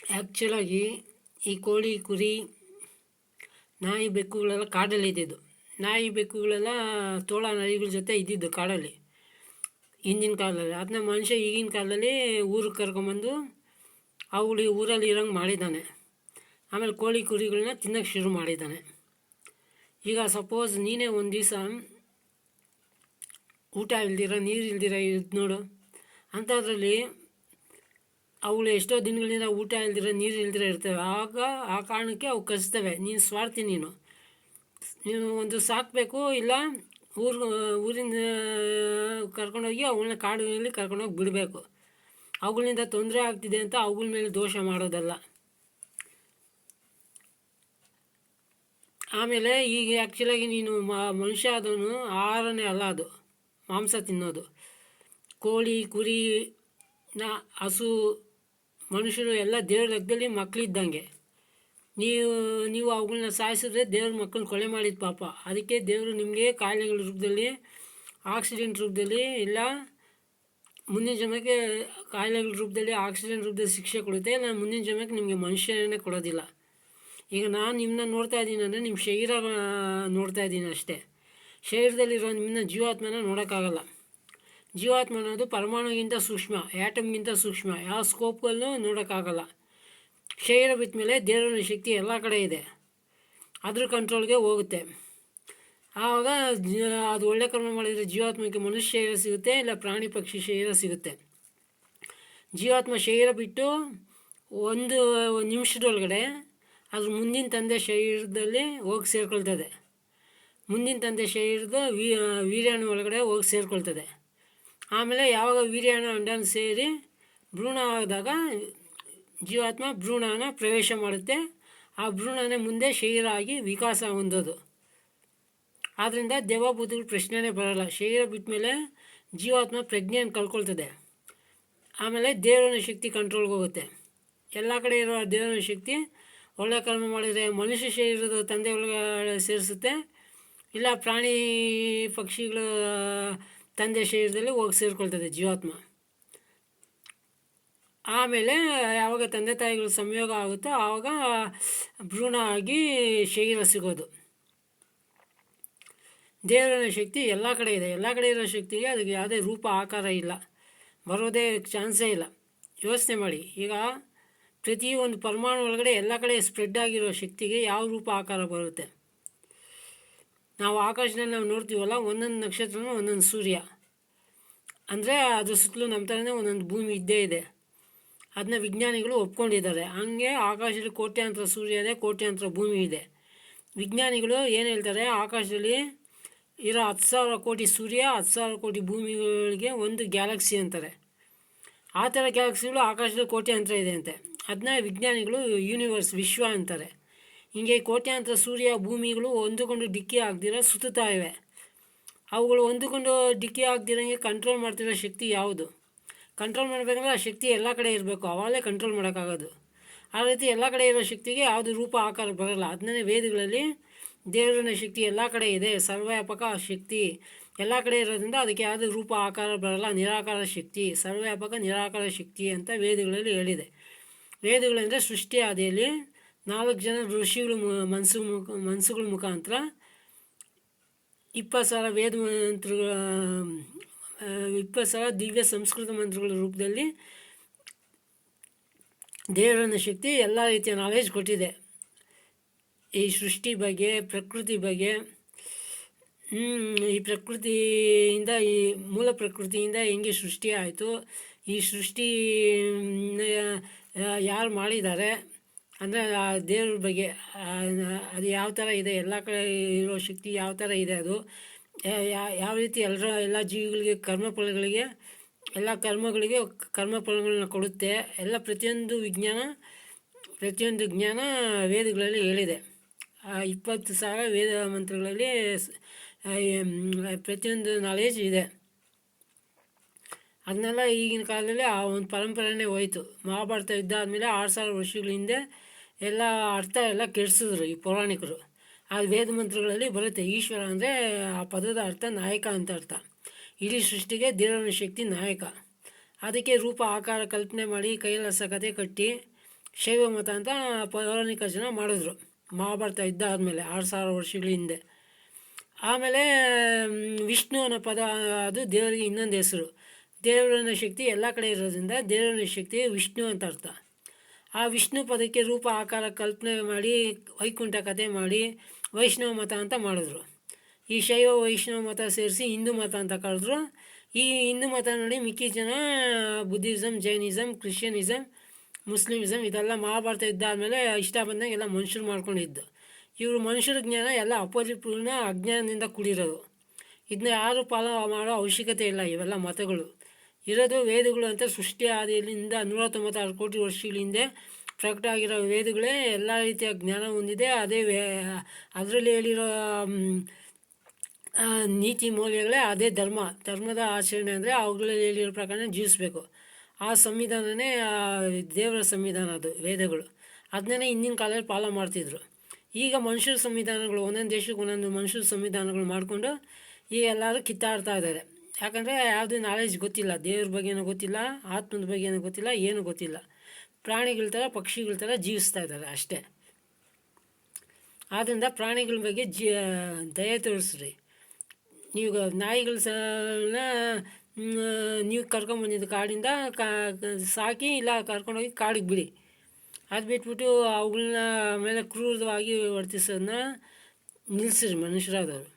ಆ್ಯಕ್ಚುಲಾಗಿ ಈ ಕೋಳಿ ಕುರಿ ನಾಯಿ ಬೆಕ್ಕುಗಳೆಲ್ಲ ಕಾಡಲ್ಲಿ ಇದ್ದಿದ್ದು. ನಾಯಿ ಬೆಕ್ಕುಗಳೆಲ್ಲ ತೋಳ ನರಿಗಳ ಜೊತೆ ಇದ್ದಿದ್ದು ಕಾಡಲ್ಲಿ ಹಿಂದಿನ ಕಾಲದಲ್ಲಿ. ಅದನ್ನ ಮನುಷ್ಯ ಈಗಿನ ಕಾಲದಲ್ಲಿ ಊರಿಗೆ ಕರ್ಕೊಂಬಂದು ಅವುಗಳಿಗೆ ಊರಲ್ಲಿ ಇರೋಂಗೆ ಮಾಡಿದ್ದಾನೆ. ಆಮೇಲೆ ಕೋಳಿ ಕುರಿಗಳನ್ನ ತಿನ್ನೋಕ್ಕೆ ಶುರು ಮಾಡಿದ್ದಾನೆ. ಈಗ ಸಪೋಸ್ ನೀನೇ ಒಂದು ದಿವಸ ಊಟ ಇಲ್ದಿರ ನೀರು ಇಲ್ದಿರ ಇದ್ದು ನೋಡು, ಅಂಥದ್ರಲ್ಲಿ ಅವುಗಳು ಎಷ್ಟೋ ದಿನಗಳಿಂದ ಊಟ ಇಲ್ದಿರ ನೀರು ಇಲ್ದಿರ ಇರ್ತವೆ. ಆಗ ಆ ಕಾರಣಕ್ಕೆ ಅವು ಕಲಿಸ್ತವೆ, ನೀನು ಸ್ವಾರ್ಥಿ, ನೀನು ಒಂದು ಸಾಕಬೇಕು, ಇಲ್ಲ ಊರಿಂದ ಕರ್ಕೊಂಡೋಗಿ ಅವುಗಳನ್ನ ಕಾಡಿನಲ್ಲಿ ಕರ್ಕೊಂಡೋಗಿ ಬಿಡಬೇಕು. ಅವುಗಳಿಂದ ತೊಂದರೆ ಆಗ್ತಿದೆ ಅಂತ ಅವುಗಳ ಮೇಲೆ ದೋಷ ಮಾಡೋದಲ್ಲ. ಆಮೇಲೆ ಈಗ ಆ್ಯಕ್ಚುಲಾಗಿ ನೀನು ಮನುಷ್ಯ ಆದವನು ಆಹಾರನೇ ಅಲ್ಲ, ಅದು ಮಾಂಸ ತಿನ್ನೋದು. ಕೋಳಿ ಕುರಿ ಹಸು ಮನುಷ್ಯರು ಎಲ್ಲ ದೇವ್ರ ಲೆಕ್ಕದಲ್ಲಿ ಮಕ್ಕಳಿದ್ದಂಗೆ. ನೀವು ಅವುಗಳನ್ನ ಸಾಯಿಸಿದ್ರೆ ದೇವ್ರ ಮಕ್ಕಳನ್ನ ಕೊಲೆ ಮಾಡಿದ ಪಾಪ. ಅದಕ್ಕೆ ದೇವರು ನಿಮಗೆ ಕಾಯಿಲೆಗಳ ರೂಪದಲ್ಲಿ, ಆಕ್ಸಿಡೆಂಟ್ ರೂಪದಲ್ಲಿ, ಇಲ್ಲ ಮುಂದಿನ ಜನ್ಮಕ್ಕೆ ಕಾಯಿಲೆಗಳ ರೂಪದಲ್ಲಿ, ಆಕ್ಸಿಡೆಂಟ್ ರೂಪದಲ್ಲಿ ಶಿಕ್ಷೆ ಕೊಡುತ್ತೆ. ಇಲ್ಲ ಮುಂದಿನ ಜನ್ಮಕ್ಕೆ ನಿಮಗೆ ಮನುಷ್ಯನೇ ಕೊಡೋದಿಲ್ಲ. ಈಗ ನಾನು ನಿಮ್ಮನ್ನ ನೋಡ್ತಾ ಇದ್ದೀನಿ ಅಂದರೆ ನಿಮ್ಮ ಶರೀರ ನೋಡ್ತಾ ಇದ್ದೀನಿ ಅಷ್ಟೇ. ಶರೀರದಲ್ಲಿರೋ ನಿಮ್ಮನ್ನ ಜೀವಾತ್ಮನ ನೋಡೋಕ್ಕಾಗಲ್ಲ. ಜೀವಾತ್ಮ ಅನ್ನೋದು ಪರಮಾಣುಗಿಂತ ಸೂಕ್ಷ್ಮ, ಆ್ಯಟಮ್ಗಿಂತ ಸೂಕ್ಷ್ಮ, ಯಾವ ಸ್ಕೋಪಲ್ಲೂ ನೋಡೋಕ್ಕಾಗಲ್ಲ. ಶರೀರ ಬಿಟ್ಟ ಮೇಲೆ ದೇವರ ಶಕ್ತಿ ಎಲ್ಲ ಕಡೆ ಇದೆ, ಅದ್ರ ಕಂಟ್ರೋಲ್ಗೆ ಹೋಗುತ್ತೆ. ಆವಾಗ ಅದು ಒಳ್ಳೆ ಕರ್ಮ ಮಾಡಿದರೆ ಜೀವಾತ್ಮಕ್ಕೆ ಮನುಷ್ಯ ಶರೀರ ಸಿಗುತ್ತೆ, ಇಲ್ಲ ಪ್ರಾಣಿ ಪಕ್ಷಿ ಶರೀರ ಸಿಗುತ್ತೆ. ಜೀವಾತ್ಮ ಶರೀರ ಬಿಟ್ಟು ಒಂದು ನಿಮಿಷದೊಳಗಡೆ ಅದ್ರ ಮುಂದಿನ ತಂದೆ ಶರೀರದಲ್ಲಿ ಹೋಗಿ ಸೇರಿಕೊಳ್ತದೆ. ಮುಂದಿನ ತಂದೆ ಶರೀರದ ವೀರ್ಯಾಣು ಒಳಗಡೆ ಹೋಗಿ ಸೇರಿಕೊಳ್ತದೆ. ಆಮೇಲೆ ಯಾವಾಗ ವೀರ್ಯಾಣು ಅಂಡಾಣು ಸೇರಿ ಭ್ರೂಣ ಆದಾಗ ಜೀವಾತ್ಮ ಭ್ರೂಣನ ಪ್ರವೇಶ ಮಾಡುತ್ತೆ. ಆ ಭ್ರೂಣನೇ ಮುಂದೆ ಶರೀರ ಆಗಿ ವಿಕಾಸ ಹೊಂದೋದು. ಆದ್ದರಿಂದ ದೇವಭೂತಗಳ ಪ್ರಶ್ನೆನೇ ಬರೋಲ್ಲ. ಶರೀರ ಬಿಟ್ಟ ಮೇಲೆ ಜೀವಾತ್ಮ ಪ್ರಜ್ಞೆಯನ್ನು ಕಳ್ಕೊಳ್ತದೆ. ಆಮೇಲೆ ದೇವರ ಶಕ್ತಿ ಕಂಟ್ರೋಲ್ಗೆ ಹೋಗುತ್ತೆ. ಎಲ್ಲ ಕಡೆ ಇರೋ ದೇವರ ಶಕ್ತಿ ಒಳ್ಳೆ ಕರ್ಮ ಮಾಡಿದರೆ ಮನುಷ್ಯ ಶರೀರದ ತಂದೆ ಒಳಗಡೆ ಸೇರಿಸುತ್ತೆ, ಇಲ್ಲ ಪ್ರಾಣಿ ಪಕ್ಷಿಗಳ ತಂದೆ ಶರೀರದಲ್ಲಿ ಹೋಗಿ ಸೇರಿಕೊಳ್ತದೆ ಜೀವಾತ್ಮ. ಆಮೇಲೆ ಯಾವಾಗ ತಂದೆ ತಾಯಿಗಳ ಸಂಯೋಗ ಆಗುತ್ತೋ ಆವಾಗ ಭ್ರೂಣ ಆಗಿ ಶರೀರ ಸಿಗೋದು. ದೇವರ ಶಕ್ತಿ ಎಲ್ಲ ಕಡೆ ಇದೆ. ಎಲ್ಲ ಕಡೆ ಇರೋ ಶಕ್ತಿಗೆ ಅದಕ್ಕೆ ಯಾವುದೇ ರೂಪ ಆಕಾರ ಇಲ್ಲ, ಬರೋದೇ ಚಾನ್ಸೇ ಇಲ್ಲ. ಯೋಚನೆ ಮಾಡಿ, ಈಗ ಪ್ರತಿಯೊಂದು ಪರಮಾಣು ಒಳಗಡೆ ಎಲ್ಲ ಕಡೆ ಸ್ಪ್ರೆಡ್ ಆಗಿರೋ ಶಕ್ತಿಗೆ ಯಾವ ರೂಪ ಆಕಾರ ಬರುತ್ತೆ? ನಾವು ಆಕಾಶದಲ್ಲಿ ನಾವು ನೋಡ್ತೀವಲ್ಲ, ಒಂದೊಂದು ನಕ್ಷತ್ರನೂ ಒಂದೊಂದು ಸೂರ್ಯ, ಅಂದರೆ ಅದ್ರ ಸುತ್ತಲೂ ನಮ್ಮ ಥರನೇ ಒಂದೊಂದು ಭೂಮಿ ಇದ್ದೇ ಇದೆ. ಅದನ್ನ ವಿಜ್ಞಾನಿಗಳು ಒಪ್ಕೊಂಡಿದ್ದಾರೆ. ಹಂಗೆ ಆಕಾಶದಲ್ಲಿ ಕೋಟ್ಯಾಂತರ ಸೂರ್ಯ ಇದೆ, ಕೋಟ್ಯಾಂತರ ಭೂಮಿ ಇದೆ. ವಿಜ್ಞಾನಿಗಳು ಏನು ಹೇಳ್ತಾರೆ, ಆಕಾಶದಲ್ಲಿ ಇರೋ 10,000 ಕೋಟಿ ಸೂರ್ಯ, 10,000 ಕೋಟಿ ಭೂಮಿಗಳಿಗೆ ಒಂದು ಗ್ಯಾಲಕ್ಸಿ ಅಂತಾರೆ. ಆ ಥರ ಗ್ಯಾಲಕ್ಸಿಗಳು ಆಕಾಶದಲ್ಲಿ ಕೋಟ್ಯಾಂತರ ಇದೆ ಅಂತೆ. ಅದನ್ನ ವಿಜ್ಞಾನಿಗಳು ಯೂನಿವರ್ಸ್, ವಿಶ್ವ ಅಂತಾರೆ. ಹೀಗೆ ಕೋಟ್ಯಾಂತರ ಸೂರ್ಯ ಭೂಮಿಗಳು ಒಂದುಕೊಂಡು ಡಿಕ್ಕಿ ಆಗದಿರೋ ಸುತ್ತುತ್ತಾ ಇವೆ. ಅವುಗಳು ಒಂದುಕೊಂಡು ಡಿಕ್ಕಿ ಆಗದಿರೋಂಗೆ ಕಂಟ್ರೋಲ್ ಮಾಡ್ತಿರೋ ಶಕ್ತಿ ಯಾವುದು? ಕಂಟ್ರೋಲ್ ಮಾಡಬೇಕಂದ್ರೆ ಆ ಶಕ್ತಿ ಎಲ್ಲ ಕಡೆ ಇರಬೇಕು, ಅವಾಗಲೇ ಕಂಟ್ರೋಲ್ ಮಾಡೋಕ್ಕಾಗೋದು. ಆ ರೀತಿ ಎಲ್ಲ ಕಡೆ ಇರೋ ಶಕ್ತಿಗೆ ಯಾವುದು ರೂಪ ಆಕಾರ ಬರೋಲ್ಲ. ಅದನ್ನೇ ವೇದಗಳಲ್ಲಿ ದೇವರನ್ನ ಶಕ್ತಿ ಎಲ್ಲ ಕಡೆ ಇದೆ, ಸರ್ವವ್ಯಾಪಕ ಶಕ್ತಿ ಎಲ್ಲ ಕಡೆ ಇರೋದ್ರಿಂದ ಅದಕ್ಕೆ ಯಾವುದೇ ರೂಪ ಆಕಾರ ಬರೋಲ್ಲ, ನಿರಾಕಾರ ಶಕ್ತಿ, ಸರ್ವವ್ಯಾಪಕ ನಿರಾಕಾರ ಶಕ್ತಿ ಅಂತ ವೇದಗಳಲ್ಲಿ ಹೇಳಿದೆ. ವೇದಗಳಂದರೆ ಸೃಷ್ಟಿ ಆದಿಯಲ್ಲಿ 4 ಜನ ಋಷಿಗಳು ಮನಸ್ಸುಗಳ ಮುಖಾಂತರ 20,000 ವೇದ ಮಂತ್ರಗಳ 20,000 ದಿವ್ಯ ಸಂಸ್ಕೃತ ಮಂತ್ರಗಳ ರೂಪದಲ್ಲಿ ದೇವರನ್ನ ಶಕ್ತಿ ಎಲ್ಲ ರೀತಿಯ ನಾಲೆಜ್ ಕೊಟ್ಟಿದೆ. ಈ ಸೃಷ್ಟಿ ಬಗ್ಗೆ, ಪ್ರಕೃತಿ ಬಗ್ಗೆ, ಈ ಪ್ರಕೃತಿಯಿಂದ, ಈ ಮೂಲ ಪ್ರಕೃತಿಯಿಂದ ಹೆಂಗೆ ಸೃಷ್ಟಿ ಆಯಿತು, ಈ ಸೃಷ್ಟಿ ಯಾರು ಮಾಡಿದ್ದಾರೆ ಅಂದರೆ ಆ ದೇವ್ರ ಬಗ್ಗೆ, ಅದು ಯಾವ ಥರ ಇದೆ, ಎಲ್ಲ ಕಡೆ ಇರೋ ಶಕ್ತಿ ಯಾವ ಥರ ಇದೆ, ಅದು ಯಾವ ರೀತಿ ಎಲ್ಲ ಜೀವಿಗಳಿಗೆ ಎಲ್ಲ ಕರ್ಮಗಳಿಗೆ ಕರ್ಮಫಲಗಳನ್ನ ಕೊಡುತ್ತೆ, ಎಲ್ಲ ಪ್ರತಿಯೊಂದು ಜ್ಞಾನ ವೇದಗಳಲ್ಲಿ ಹೇಳಿದೆ. 20,000 ವೇದ ಮಂತ್ರಗಳಲ್ಲಿ ಪ್ರತಿಯೊಂದು ನಾಲೆಜ್ ಇದೆ. ಅದನ್ನೆಲ್ಲ ಈಗಿನ ಕಾಲದಲ್ಲಿ ಆ ಒಂದು ಪರಂಪರೆನೇ ಹೋಯಿತು. ಮಹಾಭಾರತ ಯುದ್ಧ ಆದಮೇಲೆ 6,000 ವರ್ಷಗಳ ಹಿಂದೆ ಎಲ್ಲ ಅರ್ಥ ಎಲ್ಲ ಕೆಡಿಸಿದ್ರು ಈ ಪೌರಾಣಿಕರು. ಆ ವೇದ ಮಂತ್ರಗಳಲ್ಲಿ ಬರುತ್ತೆ. ಈಶ್ವರ ಅಂದರೆ ಆ ಪದದ ಅರ್ಥ ನಾಯಕ ಅಂತ ಅರ್ಥ. ಇಡೀ ಸೃಷ್ಟಿಗೆ ದೇವರ ಶಕ್ತಿ ನಾಯಕ. ಅದಕ್ಕೆ ರೂಪ ಆಕಾರ ಕಲ್ಪನೆ ಮಾಡಿ ಕೈಲಾಸ ಕತೆ ಕಟ್ಟಿ ಶೈವ ಮತ ಅಂತ ಪೌರಾಣಿಕ ಜನ ಮಾಡಿದ್ರು ಮಹಾಭಾರತ ಯುದ್ಧ ಆದಮೇಲೆ 6000 ವರ್ಷಗಳ ಹಿಂದೆ. ಆಮೇಲೆ ವಿಷ್ಣು ಅನ್ನೋ ಪದ ಅದು ದೇವರಿಗೆ ಇನ್ನೊಂದು ಹೆಸರು. ದೇವರನ್ನ ಶಕ್ತಿ ಎಲ್ಲ ಕಡೆ ಇರೋದ್ರಿಂದ ದೇವರನ್ನ ಶಕ್ತಿ ವಿಷ್ಣು ಅಂತ ಅರ್ಥ. ಆ ವಿಷ್ಣು ಪದಕ್ಕೆ ರೂಪ ಆಕಾರ ಕಲ್ಪನೆ ಮಾಡಿ ವೈಕುಂಠ ಕಥೆ ಮಾಡಿ ವೈಷ್ಣವ ಮತ ಅಂತ ಮಾಡಿದ್ರು. ಈ ಶೈವ ವೈಷ್ಣವ ಮತ ಸೇರಿಸಿ ಹಿಂದೂ ಮತ ಅಂತ ಕರೆದ್ರು. ಈ ಹಿಂದೂ ಮತ ನೋಡಿ ಮಿಕ್ಕಿ ಜನ ಬುದ್ಧಿಸಮ್, ಜೈನಿಸಮ್, ಕ್ರಿಶ್ಚಿಯನಿಸಮ್, ಮುಸ್ಲಿಮಿಸಮ್ ಇದೆಲ್ಲ ಮಹಾಭಾರತ ಯುದ್ಧ ಆದಮೇಲೆ ಇಷ್ಟ ಬಂದಂಗೆ ಎಲ್ಲ ಮನುಷ್ಯರು ಮಾಡ್ಕೊಂಡಿದ್ದು. ಇವರು ಮನುಷ್ಯರ ಜ್ಞಾನ ಎಲ್ಲ ಅಪರಿಪೂರ್ಣ ಅಜ್ಞಾನದಿಂದ ಕೂಡಿರೋದು. ಇದನ್ನ ಯಾರು ಫಾಲೋ ಮಾಡೋ ಅವಶ್ಯಕತೆ ಇಲ್ಲ. ಇವೆಲ್ಲ ಮತಗಳು ಇರೋದು ವೇದಗಳು ಅಂತ ಸೃಷ್ಟಿ ಆದಿಯಿಂದ 196 ಕೋಟಿ ವರ್ಷಗಳ ಹಿಂದೆ ಪ್ರಕಟ ಆಗಿರೋ ವೇದಗಳೇ ಎಲ್ಲ ರೀತಿಯ ಜ್ಞಾನ ಹೊಂದಿದೆ. ಅದೇ ಅದರಲ್ಲಿ ಹೇಳಿರೋ ನೀತಿ ಮೌಲ್ಯಗಳೇ ಅದೇ ಧರ್ಮದ ಆಚರಣೆ ಅಂದರೆ ಅವುಗಳಲ್ಲಿ ಹೇಳಿರೋ ಪ್ರಕಾರ ಜೀವಿಸಬೇಕು. ಆ ಸಂವಿಧಾನನೇ ದೇವರ ಸಂವಿಧಾನ, ಅದು ವೇದಗಳು. ಅದನ್ನೇ ಹಿಂದಿನ ಕಾಲದಲ್ಲಿ ಫಾಲೋ ಮಾಡ್ತಿದ್ರು. ಈಗ ಮನುಷ್ಯರ ಸಂವಿಧಾನಗಳು ಒಂದೊಂದು ದೇಶಕ್ಕೆ ಒಂದೊಂದು ಮನುಷ್ಯರ ಸಂವಿಧಾನಗಳು ಮಾಡಿಕೊಂಡು ಈಗ ಎಲ್ಲರೂ ಕಿತ್ತಾಡ್ತಾ ಇದ್ದಾರೆ. ಯಾಕಂದರೆ ಯಾವುದೇ ನಾಲೆಜ್ ಗೊತ್ತಿಲ್ಲ, ದೇವ್ರ ಬಗ್ಗೆನೂ ಗೊತ್ತಿಲ್ಲ, ಆತ್ಮದ ಬಗ್ಗೆನೂ ಗೊತ್ತಿಲ್ಲ, ಏನೂ ಗೊತ್ತಿಲ್ಲ. ಪ್ರಾಣಿಗಳ ಥರ ಪಕ್ಷಿಗಳ ಥರ ಜೀವಿಸ್ತಾ ಇದ್ದಾರೆ ಅಷ್ಟೇ. ಆದ್ದರಿಂದ ಪ್ರಾಣಿಗಳ ಬಗ್ಗೆ ದಯೆ ತೋರಿಸ್ರಿ. ನೀವು ನಾಯಿಗಳನ್ನ ನೀವು ಕರ್ಕೊಂಬಂದಿದ್ದು ಕಾಡಿಂದ ಸಾಕಿ ಇಲ್ಲ ಕರ್ಕೊಂಡೋಗಿ ಕಾಡಿಗೆ ಬಿಡಿ. ಅದು ಬಿಟ್ಬಿಟ್ಟು ಅವುಗಳನ್ನ ಮೇಲೆ ಕ್ರೂರವಾಗಿ ವರ್ತಿಸೋದನ್ನ ನಿಲ್ಲಿಸ್ರಿ ಮನುಷ್ಯರಾದವರು.